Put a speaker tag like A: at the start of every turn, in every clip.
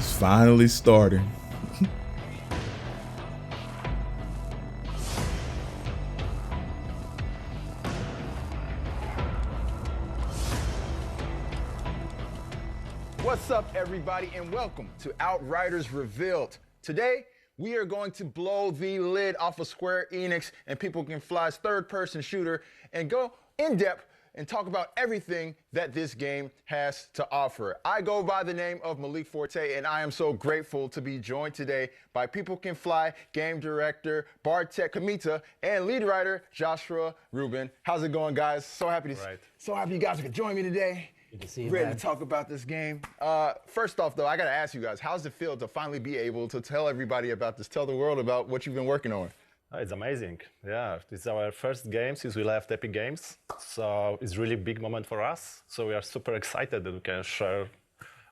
A: It's finally starting.
B: What's up, everybody, and welcome to Outriders Revealed. Today, we are going to blow the lid off of Square Enix and People Can Fly's third-person shooter and go in depth and talk about everything that this game has to offer. I go by the name of Malik Forte, and I am so grateful to be joined today by People Can Fly game director Bartek Kamita and lead writer Joshua Rubin. How's it going, guys? So happy you guys could join me today.
C: Good to see you,
B: Ready
C: man.
B: to talk about this game. First off, though, I gotta ask you guys, how's it feel to finally be able to tell everybody about this, tell the world about what you've been working on?
D: It's amazing. Yeah, it's our first game since we left Epic Games, so it's really big moment for us. So we are super excited that we can share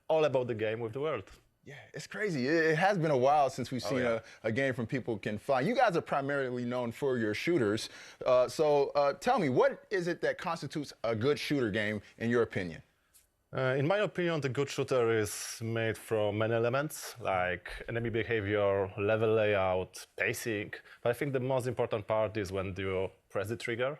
D: all about the game with the world.
B: Yeah, it's crazy. It has been a while since we've seen a game from People Can Fly. You guys are primarily known for your shooters. So tell me, what is it that constitutes a good shooter game in your opinion?
D: In my opinion, the good shooter is made from many elements, like enemy behavior, level layout, pacing. But I think the most important part is when you press the trigger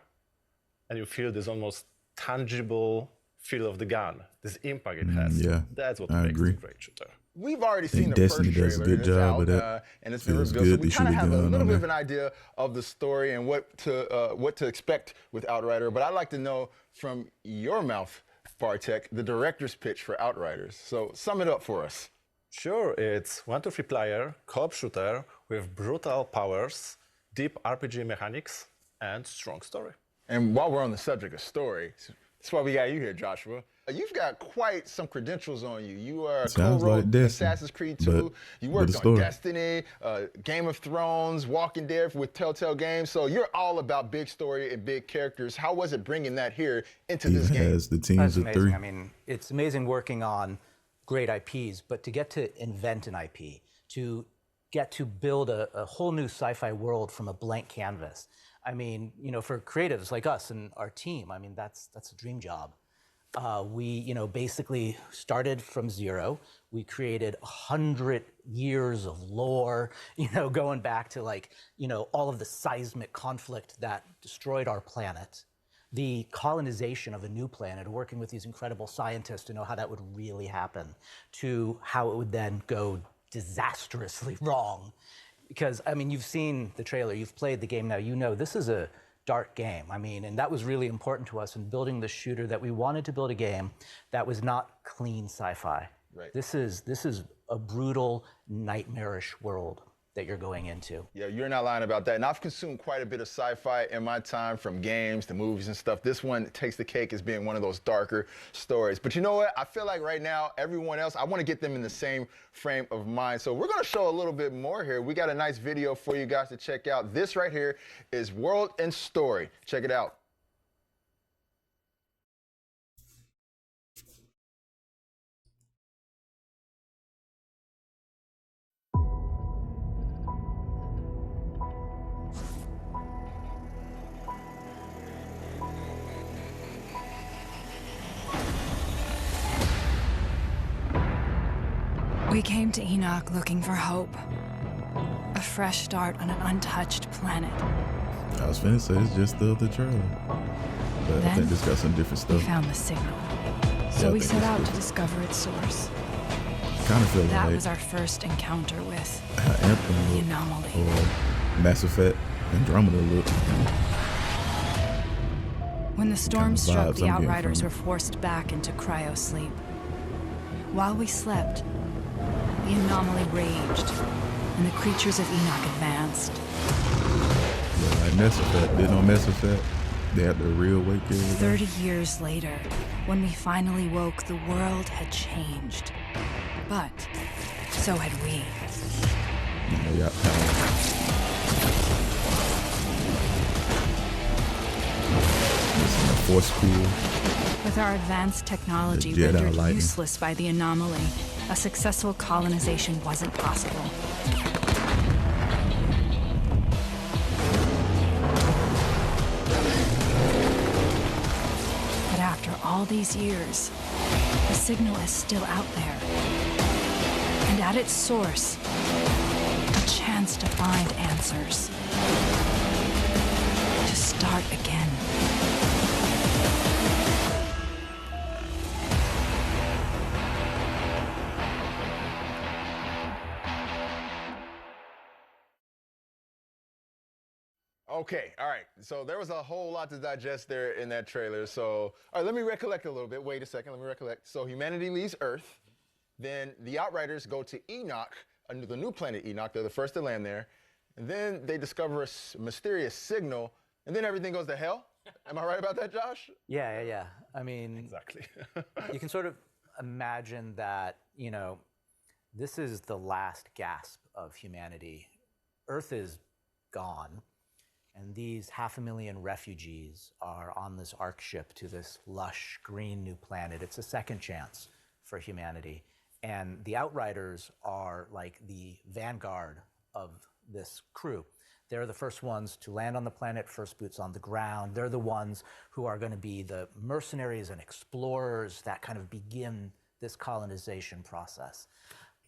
D: and you feel this almost tangible feel of the gun, this impact it has.
A: Yeah,
D: that's what
A: I
D: makes
A: agree.
D: it a great shooter.
B: We've already seen the
A: Destiny
B: first
A: does a
B: trailer.
A: good job
B: out,
A: of that.
B: And it's been
A: Feels
B: revealed. So
A: good
B: we
A: to
B: kind of
A: shoot a
B: have a
A: gun
B: little
A: on
B: bit of
A: there.
B: an idea of the story and what to expect with Outrider. But I'd like to know from your mouth, Bartek, the director's pitch for Outriders. So sum it up for us.
D: Sure, it's 1 to 3 player, co-op shooter with brutal powers, deep RPG mechanics, and strong story.
B: And while we're on the subject of story, that's why we got you here, Joshua. You've got quite some credentials on you. You are
A: Sounds
B: co-wrote
A: like Destiny,
B: Assassin's Creed 2. You
A: but
B: worked
A: a
B: on
A: story.
B: Destiny, Game of Thrones, Walking Dead with Telltale Games. So you're all about big story and big characters. How was it bringing that here into
A: He
B: this game?
A: has the
C: That's
A: teams of
C: amazing.
A: three.
C: I mean, it's amazing working on great IPs, but to get to invent an IP, to get to build a whole new sci-fi world from a blank canvas. I mean, you know, for creatives like us and our team, I mean, that's a dream job. We, you know, basically started from zero. We created 100 years of lore, you know, going back to like, you know, all of the seismic conflict that destroyed our planet, the colonization of a new planet, working with these incredible scientists to know how that would really happen, to how it would then go disastrously wrong. Because, I mean, you've seen the trailer, you've played the game now, you know this is a dark game. I mean, and that was really important to us in building the shooter, that we wanted to build a game that was not clean sci-fi.
B: Right.
C: This is a brutal, nightmarish world that you're going into.
B: Yeah, you're not lying about that. And I've consumed quite a bit of sci-fi in my time, from games to movies and stuff. This one takes the cake as being one of those darker stories. But you know what? I feel like right now, everyone else, I want to get them in the same frame of mind. So we're going to show a little bit more here. We got a nice video for you guys to check out. This right here is World and Story. Check it out.
E: We came to Enoch looking for hope. A fresh start on an untouched planet.
A: I was finna say it's just the trailer, but I
E: Then,
A: think this got some different
E: We
A: stuff.
E: found the signal.
A: Yeah,
E: So
A: I
E: we
A: think
E: set
A: it's
E: out
A: cool.
E: to discover its source.
A: Kind of feel
E: That
A: like
E: was our first encounter with
A: Anthem
E: the
A: look,
E: anomaly.
A: or Mass Effect, Andromeda look.
E: When the storm
A: Kind of
E: struck,
A: vibes
E: the
A: I'm getting
E: Outriders
A: from
E: were
A: it.
E: forced back into cryo-sleep. While we slept, the anomaly raged, and the creatures of Enoch advanced.
A: Yeah, like Mass Effect. Didn't know Mass Effect. They had the real wake everything.
E: 30 years later, when we finally woke, the world had changed. But so had we.
A: Yeah, Listen to Force Cool.
E: With our advanced technology
A: The Jedi
E: rendered
A: lightning.
E: useless by the anomaly, a successful colonization wasn't possible. But after all these years, the signal is still out there. And at its source, a chance to find answers. To start again.
B: Okay, all right. So there was a whole lot to digest there in that trailer. So, all right, let me recollect a little bit. Wait a second, let me recollect. So humanity leaves Earth. Then the Outriders go to Enoch, the new planet Enoch. They're the first to land there. And then they discover a mysterious signal. And then everything goes to hell. Am I right about that, Josh?
C: Yeah. I mean,
D: Exactly.
C: you can sort of imagine that, this is the last gasp of humanity. Earth is gone. And these 500,000 refugees are on this Ark ship to this lush, green new planet. It's a second chance for humanity. And the Outriders are like the vanguard of this crew. They're the first ones to land on the planet, first boots on the ground. They're the ones who are going to be the mercenaries and explorers that kind of begin this colonization process.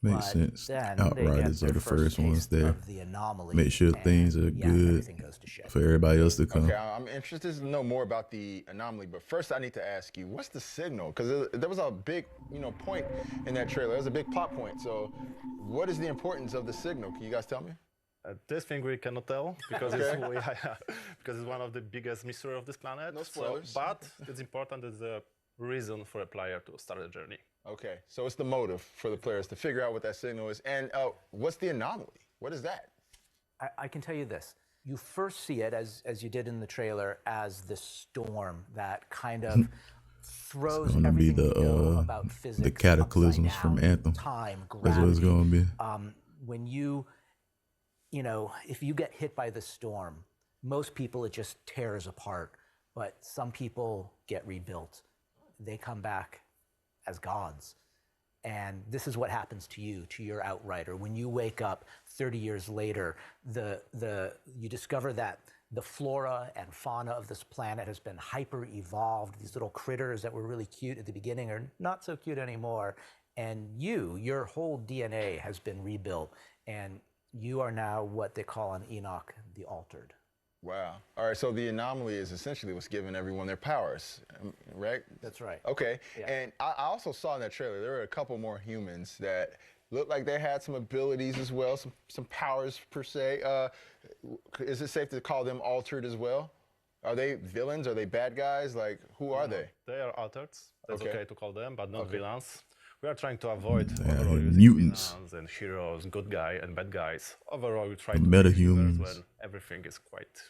A: Makes sense.
C: Then
A: Outriders are the first ones there.
C: The anomaly,
A: Make sure things are good
C: everything goes to shit.
A: for everybody else to come.
B: Okay, I'm interested to know more about the anomaly, but first I need to ask you, what's the signal? Because there was a big, point in that trailer. There was a big plot point. So what is the importance of the signal? Can you guys tell me?
D: This thing we cannot tell because
B: Okay.
D: because it's one of the biggest mystery of this planet.
B: No spoilers.
D: But it's important. It's a reason for a player to start a journey.
B: Okay, so it's the motive for the players to figure out what that signal is. And what's the anomaly? What is that?
C: I can tell you this. You first see it, as you did in the trailer, as this storm that kind of throws
A: It's gonna be
C: everything you know about
A: the
C: physics
A: cataclysms
C: upside
A: from
C: down,
A: Anthem.
C: time,
A: That's
C: gravity.
A: what it's gonna be.
C: When if you get hit by the storm, most people it just tears apart. But some people get rebuilt. They come back as gods. And this is what happens to you, to your Outrider. When you wake up 30 years later, you discover that the flora and fauna of this planet has been hyper-evolved. These little critters that were really cute at the beginning are not so cute anymore. And your whole DNA has been rebuilt. And you are now what they call on Enoch, the Altered.
B: Wow. All right, so the anomaly is essentially what's giving everyone their powers, right?
C: That's right.
B: Okay,
C: Yeah.
B: and I also saw in that trailer, there were a couple more humans that looked like they had some abilities as well, some powers per se. Is it safe to call them altered as well? Are they villains? Are they bad guys? Like, who are they?
D: They are altered. That's
B: Okay.
D: okay to call them, but not villains. We are trying to avoid
A: They are
D: overall using
A: mutants.
D: villains and heroes, good guy and bad guys. Overall, we try to
A: Metahumans.
D: when everything is quite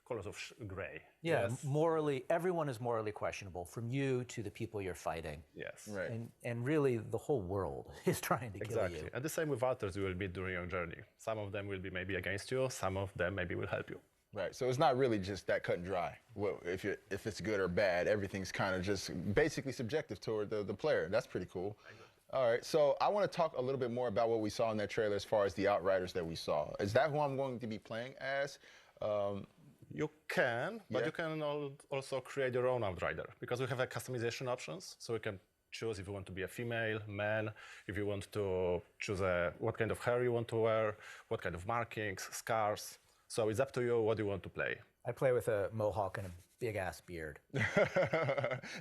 D: colors of gray.
C: Yeah,
D: Yes.
C: morally, everyone is morally questionable, from you to the people you're fighting.
D: Yes.
B: Right.
C: And really, the whole world is trying to kill
D: Exactly.
C: you.
D: And the same with alters you will meet during your journey. Some of them will be maybe against you. Some of them maybe will help you.
B: Right, so it's not really just that cut and dry. Well, if it's good or bad, everything's kind of just basically subjective toward the player. That's pretty cool. All right, so I want to talk a little bit more about what we saw in that trailer as far as the Outriders that we saw. Is that who I'm going to be playing as?
D: You can, but
B: Yeah.
D: you can also create your own Outrider because we have customization options. So you can choose if you want to be a female, man, if you want to choose what kind of hair you want to wear, what kind of markings, scars. So it's up to you what you want to play.
C: I play with a mohawk and a big-ass beard.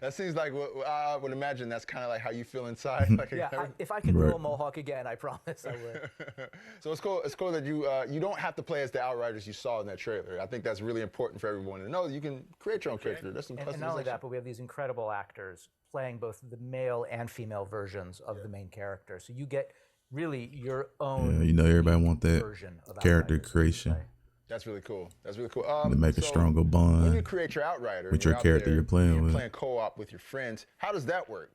B: That seems like what I would imagine that's kind of like how you feel inside. Like
C: If I could grow a mohawk again, I promise I would.
B: So it's cool. It's cool that you don't have to play as the Outriders you saw in that trailer. I think that's really important for everyone to know. You can create your own character. That's some
C: And not only
B: customization.
C: that, but we have these incredible actors playing both the male and female versions of the main character. So you get really your own
A: Yeah, everybody want that
C: version of
A: character
C: Outriders.
A: creation
B: That's really cool. That's really cool.
A: to make a
B: so
A: stronger
B: when you
A: bond.
B: create your Outrider
A: with
B: and
A: your
B: out
A: character
B: there
A: you're playing
B: and
A: with.
B: playing co-op with your friends, how does that work?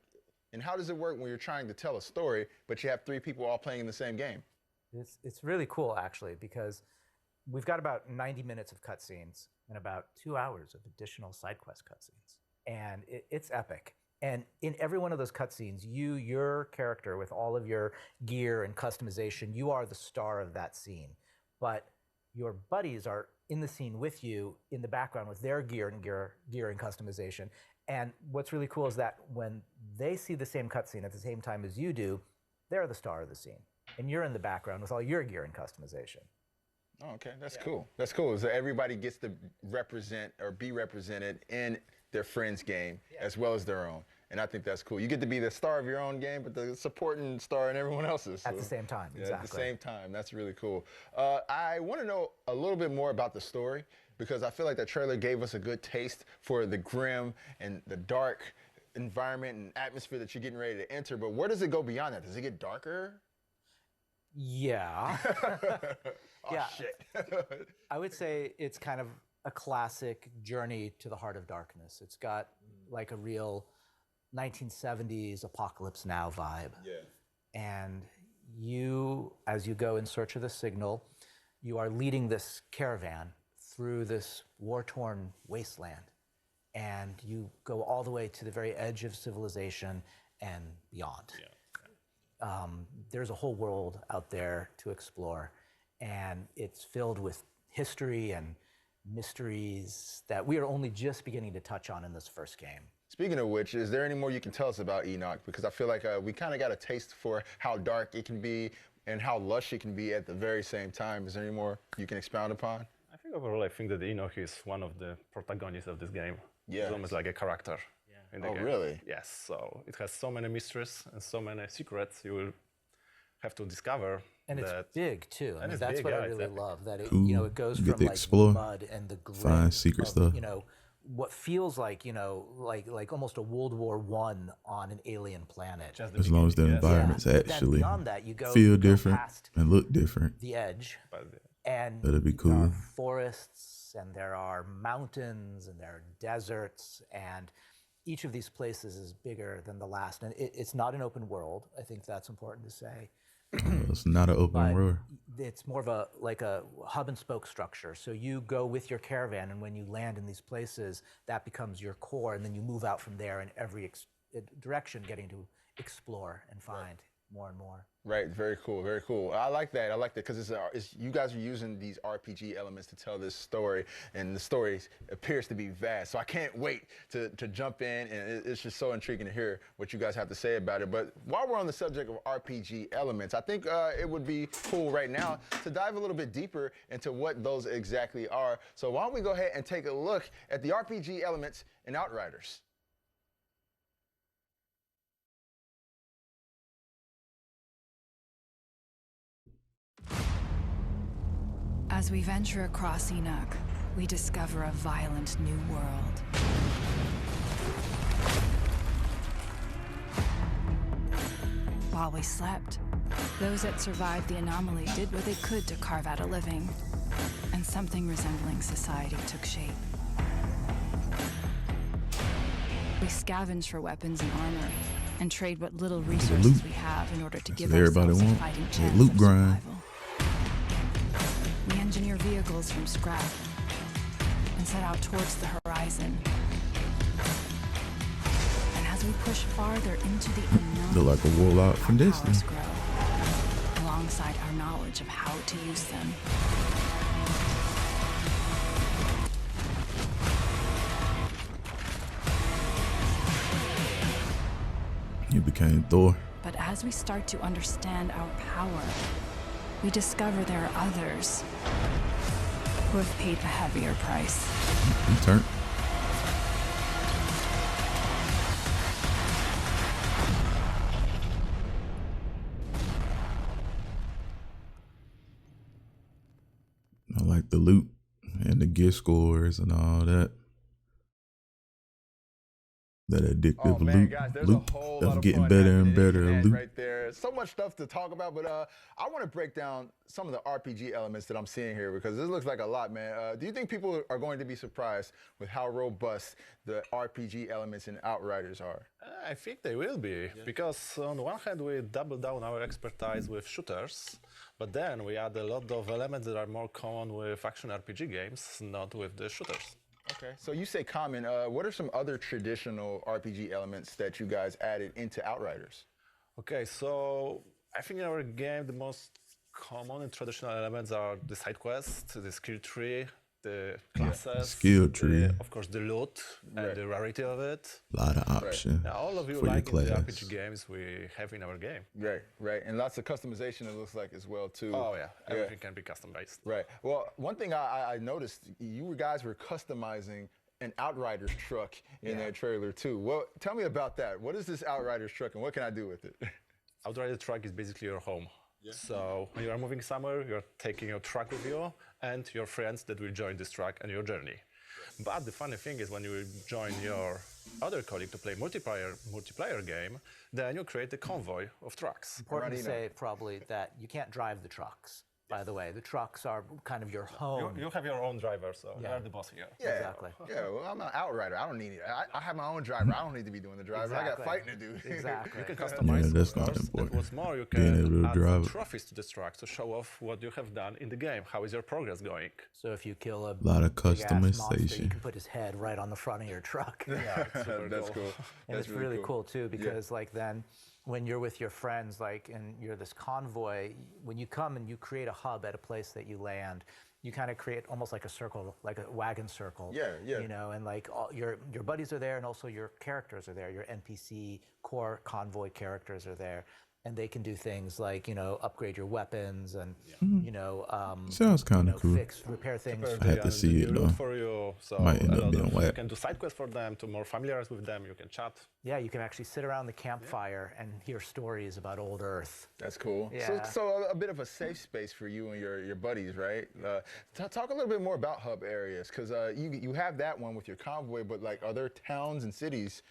B: And how does it work when you're trying to tell a story, but you have 3 people all playing in the same game?
C: It's really cool, actually, because we've got about 90 minutes of cutscenes and about 2 hours of additional side quest cutscenes. And it's epic. And in every one of those cutscenes, your character with all of your gear and customization, you are the star of that scene. But your buddies are in the scene with you in the background with their gear and customization. And what's really cool is that when they see the same cutscene at the same time as you do, they're the star of the scene. And you're in the background with all your gear and customization.
B: Oh, okay, that's cool. That's cool. So everybody gets to represent or be represented in their friend's game as well as their own. And I think that's cool. You get to be the star of your own game, but the supporting star in everyone else's.
C: At the same time,
B: yeah,
C: exactly.
B: At the same time. That's really cool. I want to know a little bit more about the story because I feel like the trailer gave us a good taste for the grim and the dark environment and atmosphere that you're getting ready to enter. But where does it go beyond that? Does it get darker?
C: Yeah.
B: Oh,
C: yeah.
B: shit.
C: I would say it's kind of a classic journey to the heart of darkness. It's got like a real 1970s Apocalypse Now vibe.
B: Yeah.
C: And you, as you go in search of the signal, you are leading this caravan through this war-torn wasteland. And you go all the way to the very edge of civilization and beyond.
D: Yeah.
C: There's a whole world out there to explore, and it's filled with history and mysteries that we are only just beginning to touch on in this first game.
B: Speaking of which, is there any more you can tell us about Enoch? Because I feel like we kind of got a taste for how dark it can be and how lush it can be at the very same time. Is there any more you can expound upon?
D: I think overall, I think that Enoch is one of the protagonists of this game.
B: Yeah.
D: He's almost like a character in the game.
B: Oh, really?
D: Yes. So it has so many mysteries and so many secrets you will have to discover.
C: And it's big too. I mean,
D: it's
C: that's
D: big,
C: what
D: yeah,
C: I really
D: exactly.
C: love. That it,
A: Cool.
C: you know, it goes
A: You get
C: from
A: to
C: like
A: explore,
C: mud and the grit
A: find secret
C: of,
A: stuff.
C: you know, what feels like, you know, like almost a World War I on an alien planet.
D: Just the
A: As long as the
D: beginning, yes.
A: environments
C: But then
A: actually
C: beyond that, you go
A: feel different
C: past
A: and look different.
C: the edge,
D: But,
C: and
A: That'd be
C: there are
A: cool.
C: forests, and there are mountains, and there are deserts, and each of these places is bigger than the last. And it's not an open world. I think that's important to say.
A: It's not an open
C: But
A: world.
C: it's more of a like a hub and spoke structure. So you go with your caravan, and when you land in these places, that becomes your core, and then you move out from there in every direction, getting to explore and find more and more.
B: Right, very cool, very cool. I like that. I like that because it's you guys are using these RPG elements to tell this story, and the story appears to be vast. So I can't wait to jump in, and it's just so intriguing to hear what you guys have to say about it. But while we're on the subject of RPG elements, I think it would be cool right now to dive a little bit deeper into what those exactly are. So why don't we go ahead and take a look at the RPG elements in Outriders?
E: As we venture across Enoch, we discover a violent new world. While we slept, those that survived the anomaly did what they could to carve out a living, and something resembling society took shape. We scavenge for weapons and armor, and trade what little resources
A: loot.
E: we have in order to
A: That's
E: give
A: what everybody
E: ourselves a
A: want.
E: fighting
A: That
E: chance
A: loot
E: of
A: grind.
E: survival. We engineer vehicles from scrap and set out towards the horizon. And as we push farther into the unknown,
A: Look like a warlock from
E: our
A: Destiny.
E: powers grow, alongside our knowledge of how to use them.
A: You became Thor.
E: But as we start to understand our power, we discover there are others who have paid a heavier price.
A: You turned. I like the loot and the gift scores and all that. That addictive
B: Oh man,
A: loot,
B: guys, there's
A: loop
B: a whole lot
A: of
B: of
A: getting
B: fun
A: better and
B: happening
A: better
B: in that
A: loot.
B: right there. So much stuff to talk about, but I want to break down some of the RPG elements that I'm seeing here because this looks like a lot, man. Do you think people are going to be surprised with how robust the RPG elements in Outriders are?
D: I think they will be, because on one hand we double down our expertise with shooters, but then we add a lot of elements that are more common with action RPG games, not with the shooters.
B: Okay, so you say common. What are some other traditional RPG elements that you guys added into Outriders?
D: Okay, so I think in our game the most common and traditional elements are the side quest, the skill tree, the classes,
A: skill tree.
D: of course the loot and the rarity of it.
A: A lot of option
D: Yeah, all of you
A: for your
D: like in the
A: class.
D: RPG games we have in our game.
B: Right, right. And lots of customization, it looks like, as well, too.
D: Oh yeah, everything can be customized.
B: Right. Well, one thing I noticed, you guys were customizing an Outriders truck in that trailer, too. Well, tell me about that. What is this Outriders truck, and what can I do with it?
D: Outrider truck is basically your home. So when you are moving somewhere, you're taking your truck with you and your friends that will join this truck and your journey. But the funny thing is when you join your other colleague to play multiplayer game, then you create a convoy of trucks.
C: Important to say probably that you can't drive the trucks. By the way, the trucks are kind of your home.
D: You have your own driver, so you are the boss here.
B: Yeah,
C: Exactly.
B: Yeah, well, I'm an Outrider. I don't need it. I have my own driver. I don't need to be doing the driver. I got
C: Exactly.
B: fighting to do.
C: Exactly.
D: You can customize,
A: Yeah, that's
D: of
A: not
D: course,
A: important.
D: and what's more, you
A: Being able
D: can
A: to
D: add
A: drive
D: some
A: it.
D: trophies to this truck to show off what you have done in the game. How is your progress going?
C: So if you kill a
A: Lot of
C: big-ass monster,
A: customization.
C: you can put his head right on the front of your truck.
D: Yeah, it's super
B: That's cool.
C: And
B: That's
C: it's really cool too because like then when you're with your friends like and you're this convoy, when you come and you create a hub at a place that you land, you kind of create almost like a circle, like a wagon circle.
B: Yeah, yeah.
C: You know, and like all your buddies are there and also your characters are there. Your NPC core convoy characters are there. And they can do things like, you know, upgrade your weapons and, you know,
A: Sounds kind of cool.
C: repair things.
A: I had to see it, though.
D: For you, so
A: Might end
D: a
A: up
D: lot
A: being
D: of-
A: whack.
D: You can do side quests for them to more familiarize with them. You can chat.
C: Yeah, you can actually sit around the campfire and hear stories about old Earth.
B: That's cool.
C: Yeah.
B: So a bit of a safe space for you and your buddies, right? Talk a little bit more about hub areas, because you have that one with your convoy, but like, are there towns and cities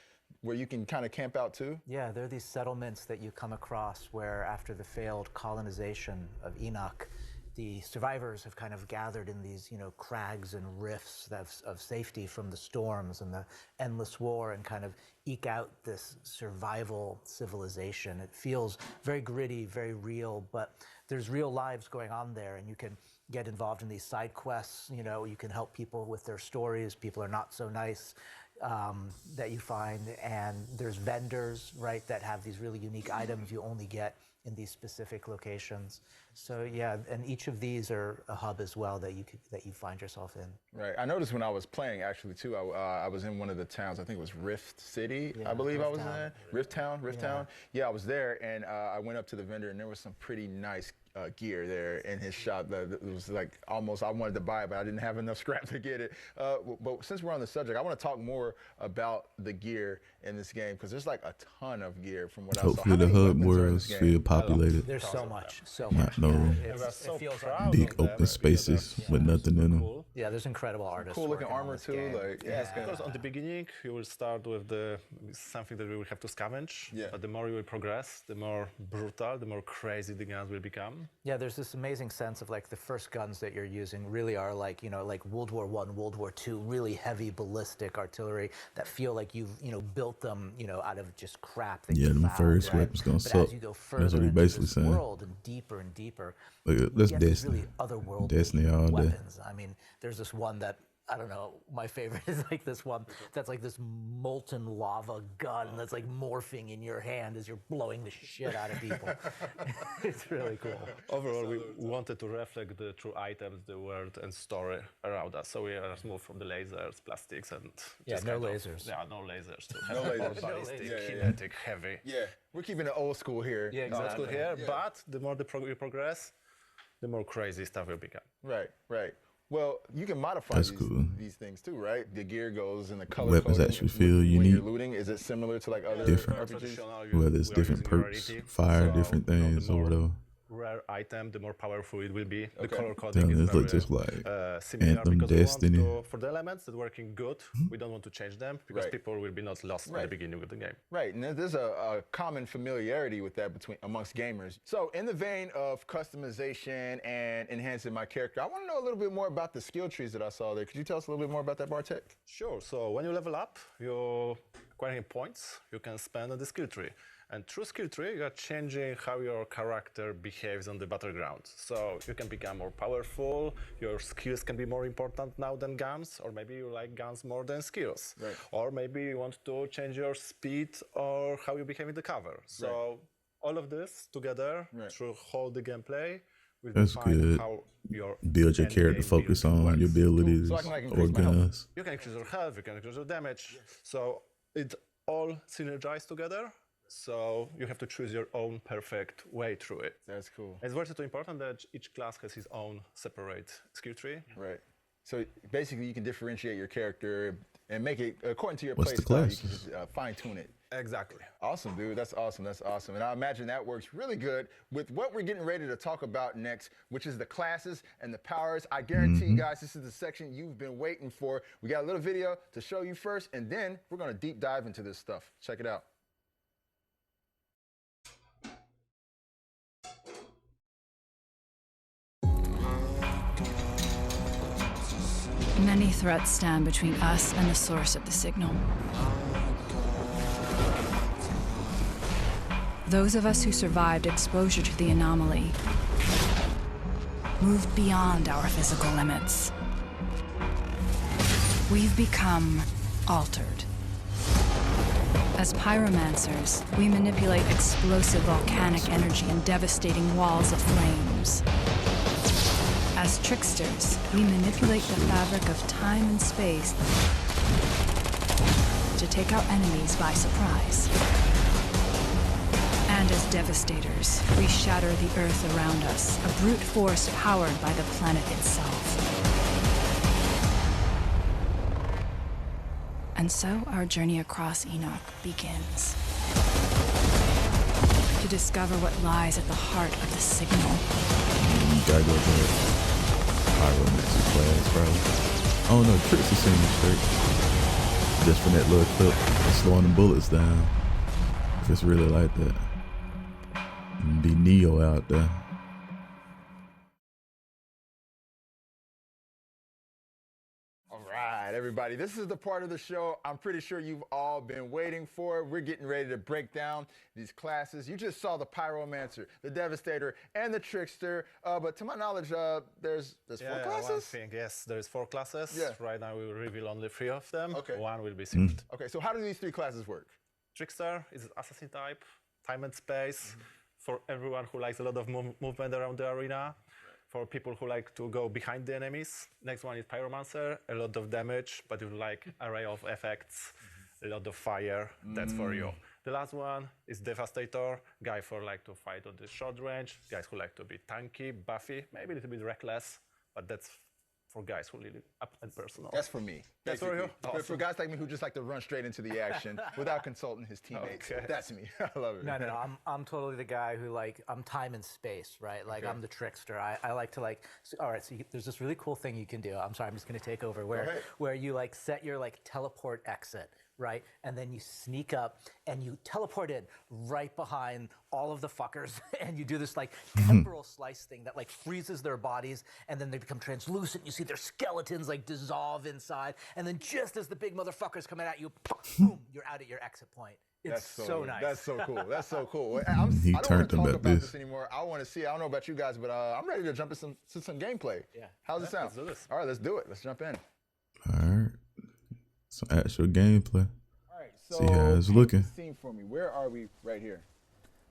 B: where you can kind of camp out too?
C: Yeah, there are these settlements that you come across where after the failed colonization of Enoch, the survivors have kind of gathered in these, you know, crags and rifts of safety from the storms and the endless war and kind of eke out this survival civilization. It feels very gritty, very real, but there's real lives going on there and you can get involved in these side quests. You know, you can help people with their stories. People are not so nice. That you find, and there's vendors, right, that have these really unique items you only get in these specific locations. So yeah, and each of these are a hub as well that you find yourself in.
B: Right. I noticed when I was playing, actually, too, I was in one of the towns. I think it was Rift City, I believe I was in. Rift Town. Yeah, I was there, and I went up to the vendor, and there was some pretty nice gear there in his shop. It was like almost I wanted to buy it, but I didn't have enough scrap to get it. But since we're on the subject, I want to talk more about the gear in this game, because there's like a ton of gear from what I saw.
A: Hopefully
B: How
A: the
B: many
A: hub
B: weapons are in
A: worlds
B: this
A: feel
B: game?
A: populated.
C: There's so much.
A: Not no
D: And we're
C: It
D: so
C: feels
D: proud
A: big
D: of them
A: open spaces
D: because
A: with nothing in them.
D: cool.
C: Yeah, there's incredible artists.
B: Cool looking
C: working on
B: armor
C: this
B: too.
C: game.
B: Like
D: Yes, because on the beginning you will start with something that we will have to scavenge.
B: Yeah.
D: But the more you will progress, the more brutal, the more crazy the guns will become.
C: Yeah, there's this amazing sense of like the first guns that you're using really are like, you know, like World War I, World War II, really heavy ballistic artillery that feel like you've, you know, built them, you know, out of just crap that
A: Yeah,
C: you
A: them
C: found,
A: first
C: right?
A: weapons gonna
C: but
A: suck.
C: as you go
A: That's
C: further
A: what he
C: into
A: basically
C: this
A: saying.
C: world and deeper,
A: Look, that's
C: you get these
A: Destiny.
C: really otherworldly
A: Destiny all day.
C: weapons. I mean, there's this one that, I don't know, my favorite is like this one that's like this molten lava gun that's like morphing in your hand as you're blowing the shit out of people. It's really cool.
D: Overall, we wanted to reflect the true items, the world and story around us. So we are moved from the lasers, plastics, and
C: Yeah,
D: just
C: no
D: kind of-
C: lasers.
D: Yeah, no lasers. To
B: No
D: have more
B: lasers.
D: ballistic,
B: Yeah, yeah, yeah.
D: kinetic, heavy.
B: Yeah, we're keeping it old school here.
C: Yeah,
D: It's
C: exactly.
D: good here, but the more you progress, the more crazy stuff will become.
B: Right, right. Well, you can modify
A: That's cool.
B: these things too, right? The gear goes and the color
A: Weapons
B: coding
A: actually
B: when-
A: feel
B: when you're
A: unique.
B: looting. Is it similar to like other
A: Different.
B: RPGs?
A: Whether it's different perks, fire, different things, or whatever.
D: Rare item, the more powerful it will be. The
B: Okay.
D: color coding
A: Damn,
D: is
A: this look
D: very
A: just like
D: similar
A: Anthem,
D: because
A: Destiny.
D: we want to, for the elements that are working good, we don't want to change them because
B: Right.
D: people will be not lost at
B: Right.
D: the beginning of the game.
B: Right, and there's a common familiarity with that amongst gamers. So, in the vein of customization and enhancing my character, I want to know a little bit more about the skill trees that I saw there. Could you tell us a little bit more about that, Bartek?
D: Sure. So when you level up, you're acquiring points you can spend on the skill tree. And through skill tree, you are changing how your character behaves on the battleground. So you can become more powerful, your skills can be more important now than guns, or maybe you like guns more than skills.
B: Right.
D: Or maybe you want to change your speed or how you behave in the cover. So all of this together
B: Right.
D: through whole the gameplay will
A: That's
D: define
A: good.
D: how your
A: Build your
D: end
A: character,
D: game
A: focus
D: build
A: on your
D: works.
A: abilities
B: So I can, like,
A: or
B: increase my health.
A: guns.
D: You can increase your health, you can increase your damage. So it all synergize together. So you have to choose your own perfect way through it.
B: That's cool.
D: It's very important that each class has his own separate skill tree.
B: Right. So basically, you can differentiate your character and make it according to your
A: What's
B: play
A: the
B: style. You can
A: classes?
B: just fine tune it.
D: Exactly.
B: Awesome, dude. That's awesome. That's awesome. And I imagine that works really good with what we're getting ready to talk about next, which is the classes and the powers. I guarantee you guys, this is the section you've been waiting for. We got a little video to show you first, and then we're going to deep dive into this stuff. Check it out.
E: Many threats stand between us and the source of the signal. Those of us who survived exposure to the anomaly moved beyond our physical limits. We've become altered. As pyromancers, we manipulate explosive volcanic energy and devastating walls of flames. As tricksters, we manipulate the fabric of time and space to take our enemies by surprise. And as devastators, we shatter the earth around us, a brute force powered by the planet itself. And so our journey across Enoch begins. To discover what lies at the heart of the signal.
A: You gotta go to the Pyromancer class, probably. Oh no, Tricks is seeming straight. Just from that little clip, slowing the bullets down. If it's really like that. Be Neo out there.
B: All right, everybody, this is the part of the show I'm pretty sure you've all been waiting for. We're getting ready to break down these classes. You just saw the Pyromancer, the Devastator, and the Trickster. But to my knowledge, there's four classes?
D: One thing, yes, there's 4 classes.
B: Yeah.
D: Right now we will reveal only 3 of them.
B: Okay.
D: One will be secret.
B: Okay, so how do these 3 classes work?
D: Trickster is assassin type, time and space, for everyone who likes a lot of movement around the arena, for people who like to go behind the enemies. Next one is Pyromancer, a lot of damage, but you like array of effects, a lot of fire, that's for you. The last one is Devastator, guy for like to fight on the short range, guys who like to be tanky, buffy, maybe a little bit reckless, but that's for guys who live up and personal.
B: That's for me.
D: That's for you?
B: For
D: Awesome.
B: guys like me who just like to run straight into the action without consulting his teammates.
D: Okay.
B: That's me. I love it.
C: No, I'm totally the guy who I'm time and space, right? Like I'm the trickster. I like to all right, so there's this really cool thing you can do. I'm sorry, I'm just gonna take over where you like set your like teleport exit, right? And then you sneak up and you teleport in right behind all of the fuckers and you do this like temporal slice thing that like freezes their bodies and then they become translucent. You see their skeletons like dissolve inside and then just as the big motherfuckers coming at you, boom, you're out at your exit point. It's so nice.
B: That's so cool. That's so cool.
A: He
B: I don't want
A: turned
B: to
A: them
B: talk
A: at
B: about
A: this.
B: this anymore. I want to see. I don't know about you guys, but I'm ready to jump into some gameplay.
C: Yeah.
B: How's it sound?
D: Let's do this.
B: All right, let's do it. Let's jump in.
A: Alright. Some actual gameplay.
B: All right. So
A: See how it's
B: paint
A: looking.
B: the scene for me. Where are we right here?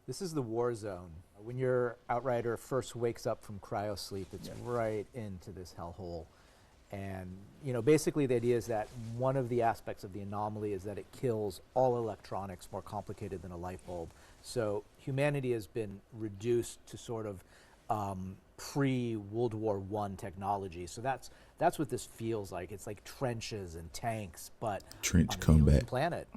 F: This is the war zone. When your Outrider first wakes up from cryo sleep, it's right into this hellhole. And basically the idea is that one of the aspects of the anomaly is that it kills all electronics more complicated than a light bulb. So humanity has been reduced to sort of pre-World War I technology. So that's what this feels like. It's like trenches and tanks, but
A: Trench
F: on an alien
A: combat.
F: planet.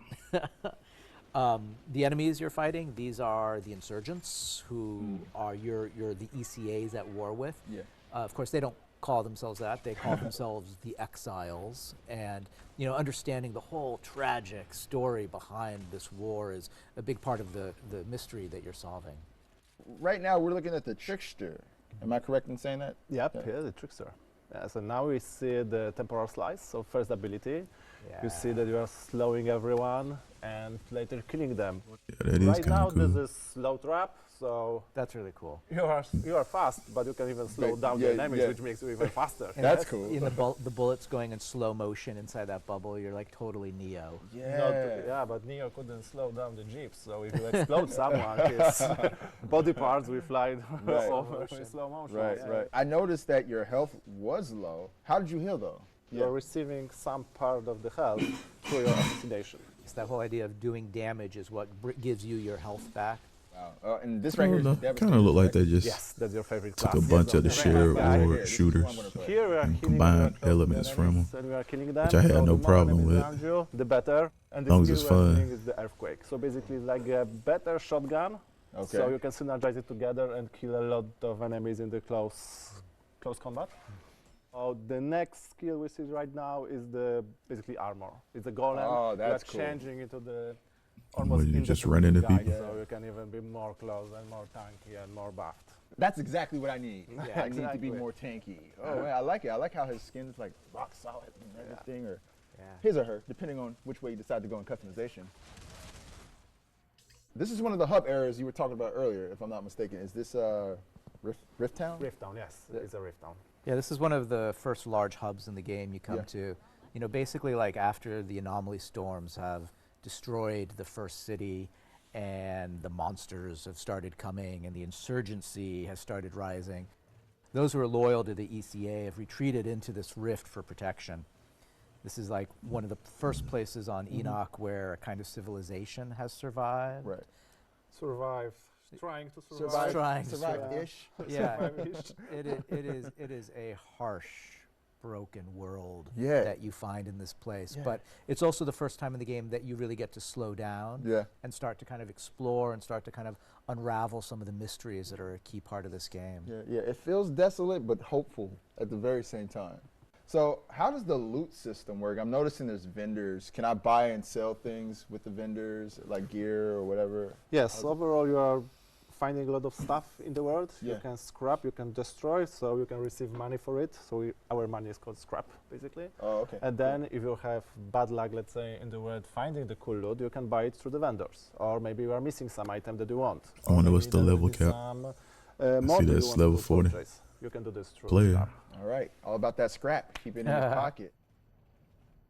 F: The enemies you're fighting, these are the insurgents who are you're the ECAs at war with.
B: Yeah.
F: Of course, they don't call themselves that. They call themselves the Exiles. And understanding the whole tragic story behind this war is a big part of the mystery that you're solving.
B: Right now, we're looking at the Trickster. Am I correct in saying that?
D: Yep, yeah, the Trickster. Yeah, so now we see the temporal slice, so first ability. You see that you are slowing everyone and later killing them.
A: Yeah, that is
D: Right
A: kind
D: now
A: of cool.
D: this is slow trap,
G: So
F: That's really cool.
G: you are fast, but you can even slow down the enemies, which makes you even faster.
F: And
B: That's cool.
F: In the bullets going in slow motion inside that bubble, you're like totally Neo.
G: Yeah, but Neo couldn't slow down the jeep, so if you explode someone, his body parts will fly
B: Right.
G: over in slow motion.
B: Right,
G: So
B: right. I noticed that your health was low. How did you heal though?
G: You're receiving some part of the health through your assassination.
F: It's that whole idea of doing damage is what gives you your health back.
B: Wow. And this
A: I
B: right here
A: don't
B: is
A: know.
B: the
A: Kind of look like they just
G: Yes, that's your favorite
A: took
G: class.
A: a bunch of the share
G: Yeah,
A: or
B: This is
A: shooters.
B: what I'm gonna play.
G: Here we are
A: and
G: killing
A: combine
G: a lot of
A: elements from
G: enemies,
A: 'em,
G: and we are killing them.
A: which I had
G: so
A: no
G: the more
A: problem
G: enemies
A: with.
G: around you, the better. And the
A: Long as
G: skill
A: it's
G: we are
A: fun.
G: doing is the earthquake. So basically, it's like a better shotgun.
B: Okay.
G: So you can synergize it together and kill a lot of enemies in the close combat. The next skill we see right now is the basically armor. It's a golem.
B: Oh, that's
G: we are
B: cool.
G: changing into the
A: Where
G: almost
A: you just run into
G: guy,
A: people.
G: so you can even be more close and more tanky and more buffed.
B: That's exactly what I need.
G: Yeah,
B: I need to
G: exactly.
B: be more tanky. Oh man, I like it. I like how his skin is like rock solid and everything, or
F: Yeah.
B: his or her, depending on which way you decide to go in customization. This is one of the hub areas you were talking about earlier, if I'm not mistaken. Is this Rift Town?
G: Rift Town, yes, it's a Rift Town.
F: Yeah, this is one of the first large hubs in the game you come
B: Yeah.
F: to. You know, basically like after the anomaly storms have destroyed the first city and the monsters have started coming and the insurgency has started rising, those who are loyal to the ECA have retreated into this rift for protection. This is like one of the first places on Enoch where a kind of civilization has survived.
B: Right.
G: Trying to survive.
F: Trying to
B: Survive-ish.
F: Yeah, it is a harsh, broken world
B: Yeah.
F: that you find in this place.
B: Yeah.
F: But it's also the first time in the game that you really get to slow down
B: Yeah.
F: and start to kind of explore and start to kind of unravel some of the mysteries that are a key part of this game.
B: Yeah. It feels desolate but hopeful at the very same time. So how does the loot system work? I'm noticing there's vendors. Can I buy and sell things with the vendors, like gear or whatever?
G: Yes, overall you are finding a lot of stuff in the world.
B: Yeah.
G: You can scrap, you can destroy, so you can receive money for it. So our money is called scrap, basically.
B: Oh, okay.
G: And then if you have bad luck, let's say, in the world finding the cool loot, you can buy it through the vendors. Or maybe you are missing some item that you want.
A: I wonder
G: Or
A: what's
G: maybe
A: the
G: there
A: level
G: is
A: cap.
G: some, mod
A: see
G: that you
A: that's
G: want
A: level
G: to
A: 40.
G: purchase. You can do this through
A: Player.
G: scrap.
B: All right. All about that scrap. Keep it in your pocket.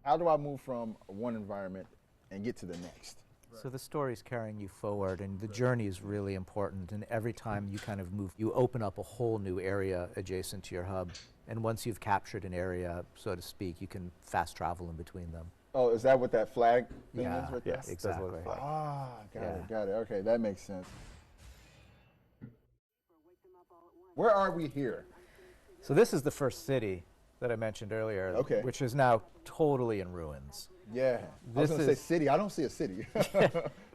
B: How do I move from one environment and get to the next?
F: So the story's carrying you forward, and the journey is really important. And every time you kind of move, you open up a whole new area adjacent to your hub. And once you've captured an area, so to speak, you can fast travel in between them.
B: Oh, is that what that flag thing
F: Yeah,
B: is right there?
G: Yes,
F: exactly.
G: that's what
B: Ah, got
F: Yeah.
B: it, got it. Okay, that makes sense. Where are we here?
F: So this is the first city that I mentioned earlier,
B: Okay.
F: which is now totally in ruins.
B: Yeah. I was
F: This
B: going to say
F: is-
B: city. I don't see a city.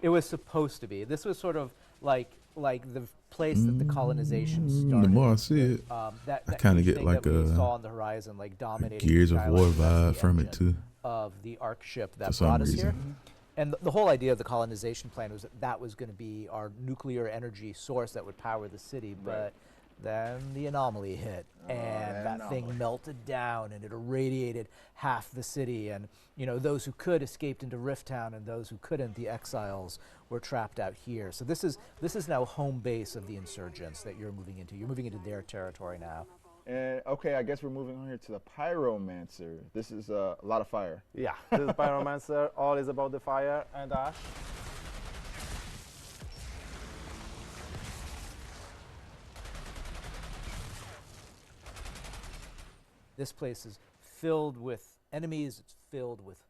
F: It was supposed to be. This was sort of like the place that the colonization started.
A: The more I see it,
F: That
A: kinda
F: huge
A: get
F: thing
A: like
F: that we
A: a
F: saw on the horizon, like dominating
A: Gears
F: the
A: of
F: skyline,
A: War
F: that's the
A: vibe from it
F: engine
A: too.
F: of the Ark ship that
A: For some
F: brought us here.
A: reason.
F: And the whole idea of the colonization plan was that was going to be our nuclear energy source that would power the city. But then the anomaly hit, and that thing melted down, and it irradiated half the city. And you know, those who could escaped into Rift Town, and those who couldn't, the exiles, were trapped out here. So this is now home base of the insurgents that you're moving into. You're moving into their territory now.
B: And okay, I guess we're moving on here to the Pyromancer. This is a lot of fire.
G: Yeah, this is Pyromancer. All is about the fire and ash.
F: This place is filled with enemies. It's filled with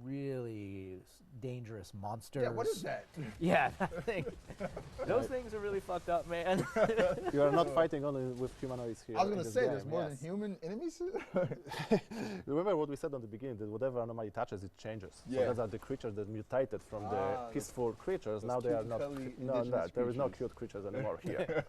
F: really dangerous monsters.
B: Yeah, what is that?
F: Yeah, that thing. Those things are really fucked up, man.
G: You are not fighting only with humanoids here.
B: I was
G: in
B: going to
G: this
B: say
G: game,
B: there's more
G: yes.
B: than human enemies.
G: Remember what we said on the beginning, that whatever anomaly touches, it changes.
B: Yeah.
G: So those are the creatures that mutated from
B: Ah,
G: the peaceful creatures.
B: those
G: Now they are
B: cute,
G: not.
B: cuddly
G: No,
B: indigenous
G: there is no
B: creatures.
G: cute creatures anymore here.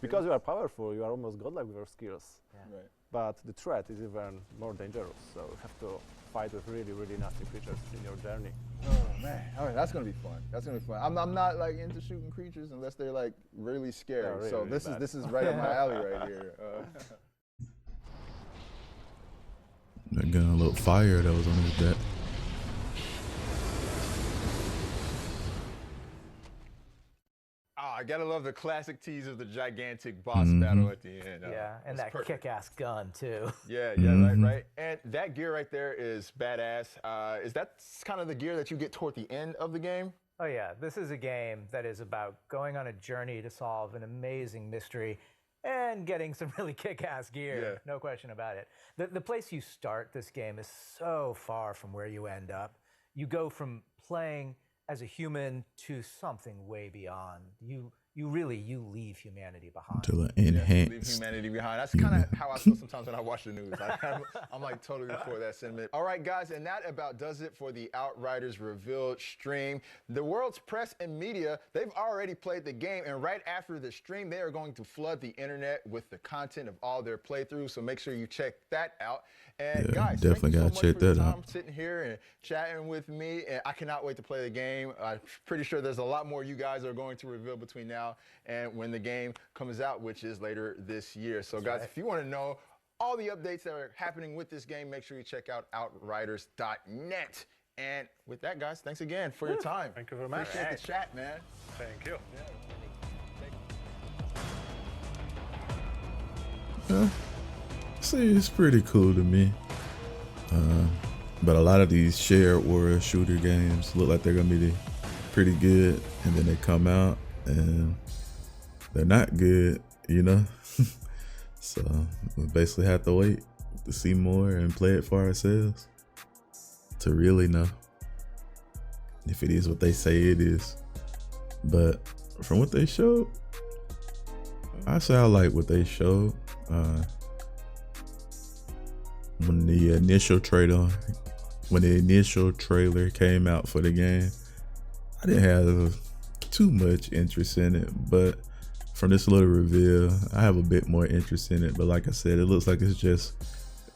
G: Because you are powerful, you are almost godlike with your skills.
B: Right.
G: But the threat is even more dangerous. So you have to fight with really, really nasty creatures in your journey.
B: Oh man, all right, that's gonna be fun. That's gonna be fun. I'm not like into shooting creatures unless they're like really scary.
G: Yeah, really,
B: so
G: really
B: this
G: bad.
B: is right up my alley right here.
A: That gun, a little fire that was on his back.
B: I gotta love the classic tease of the gigantic boss battle at the end.
C: Yeah, and
B: it's
C: that
B: perfect.
C: kick-ass gun too.
B: Yeah, yeah, right. And that gear right there is badass. Is that kind of the gear that you get toward the end of the game?
C: Oh yeah, this is a game that is about going on a journey to solve an amazing mystery and getting some really kick-ass gear, no question about it. The place you start this game is so far from where you end up. You go from playing as a human to something way beyond. You leave humanity behind.
A: To an
B: Leave
A: enhanced.
B: humanity behind. That's kind of how I feel sometimes when I watch the news. I'm like totally for that sentiment. All right, guys, and that about does it for the Outriders Revealed stream. The world's press and media, they've already played the game, and right after the stream, they are going to flood the internet with the content of all their playthroughs, so make sure you check that out. And guys,
A: definitely
B: thank you so
A: gotta
B: much
A: check
B: for your
A: that out.
B: time sitting here and chatting with me, and I cannot wait to play the game. I'm pretty sure there's a lot more you guys are going to reveal between now and when the game comes out, which is later this year. So guys, if you want to know all the updates that are happening with this game, make sure you check out outriders.net. And with that, guys, thanks again for your time.
D: Thank you very much.
B: Appreciate the chat, man.
D: Thank you.
A: See, it's pretty cool to me. But a lot of these shared war shooter games look like they're gonna be pretty good, and then they come out and they're not good, you know? So we basically have to wait to see more and play it for ourselves to really know if it is what they say it is. But from what they showed, I say I like what they showed. When the initial trailer came out for the game, I didn't have too much interest in it, but from this little reveal, I have a bit more interest in it. But like I said, it looks like it's just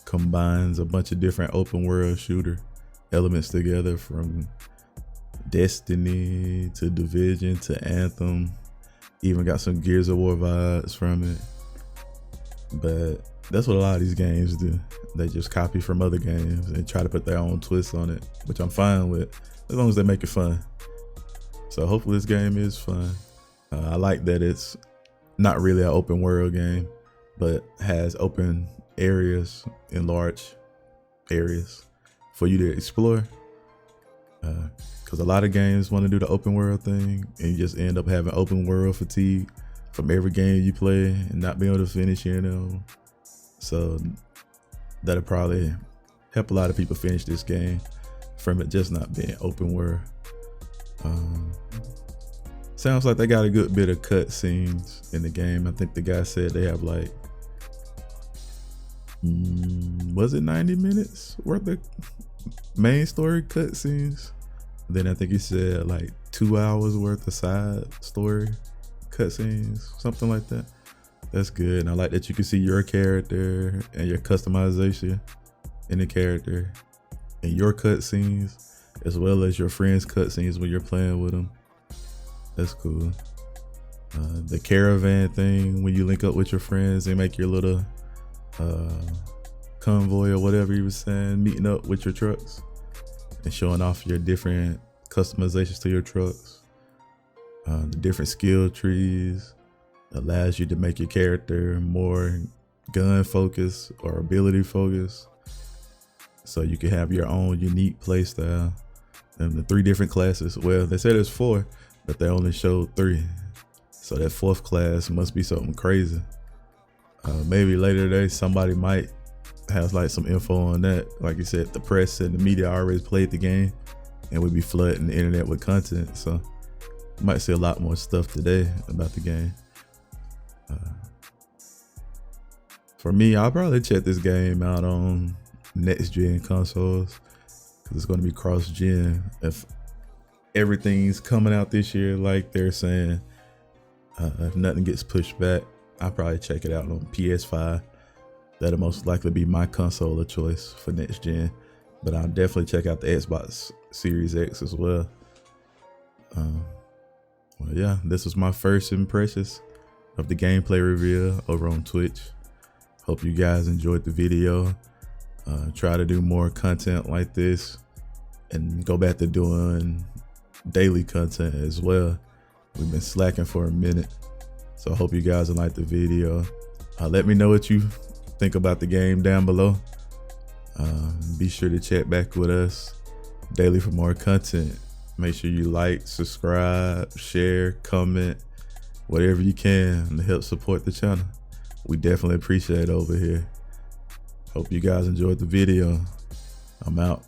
A: combines a bunch of different open world shooter elements together, from Destiny to Division to Anthem. Even got some Gears of War vibes from it. But that's what a lot of these games do. They just copy from other games and try to put their own twist on it, which I'm fine with, as long as they make it fun. So hopefully this game is fun. I like that it's not really an open world game, but has open areas in large areas for you to explore. Because a lot of games want to do the open world thing, and you just end up having open world fatigue from every game you play and not being able to finish, you know. So that'll probably help a lot of people finish this game from it just not being open world. Sounds like they got a good bit of cut scenes in the game. I think the guy said they have like, was it 90 minutes worth of main story cut scenes? Then I think he said like 2 hours worth of side story cut scenes, something like that. That's good. And I like that you can see your character and your customization in the character and your cutscenes, as well as your friends' cutscenes when you're playing with them. That's cool. The caravan thing, when you link up with your friends and make your little convoy or whatever you were saying, meeting up with your trucks and showing off your different customizations to your trucks. The different skill trees allows you to make your character more gun focused or ability focused, so you can have your own unique play style. And the 3 different classes, well, they said there's 4, but they only showed 3, so that 4th class must be something crazy. Maybe later today somebody might have like some info on that. Like you said, the press and the media already played the game, and we'd be flooding the internet with content, so you might see a lot more stuff today about the game. For me, I'll probably check this game out on next gen consoles, because it's going to be cross gen. If everything's coming out this year like they're saying, if nothing gets pushed back, I'll probably check it out on PS5. That'll most likely be my console of choice for next gen, but I'll definitely check out the Xbox Series X as well. Well, yeah, this was my first impressions of the gameplay reveal over on Twitch. Hope you guys enjoyed the video. Try to do more content like this and go back to doing daily content as well. We've been slacking for a minute. So I hope you guys liked the video. Let me know what you think about the game down below. Be sure to check back with us daily for more content. Make sure you like, subscribe, share, comment, whatever you can to help support the channel. We definitely appreciate it over here. Hope you guys enjoyed the video. I'm out.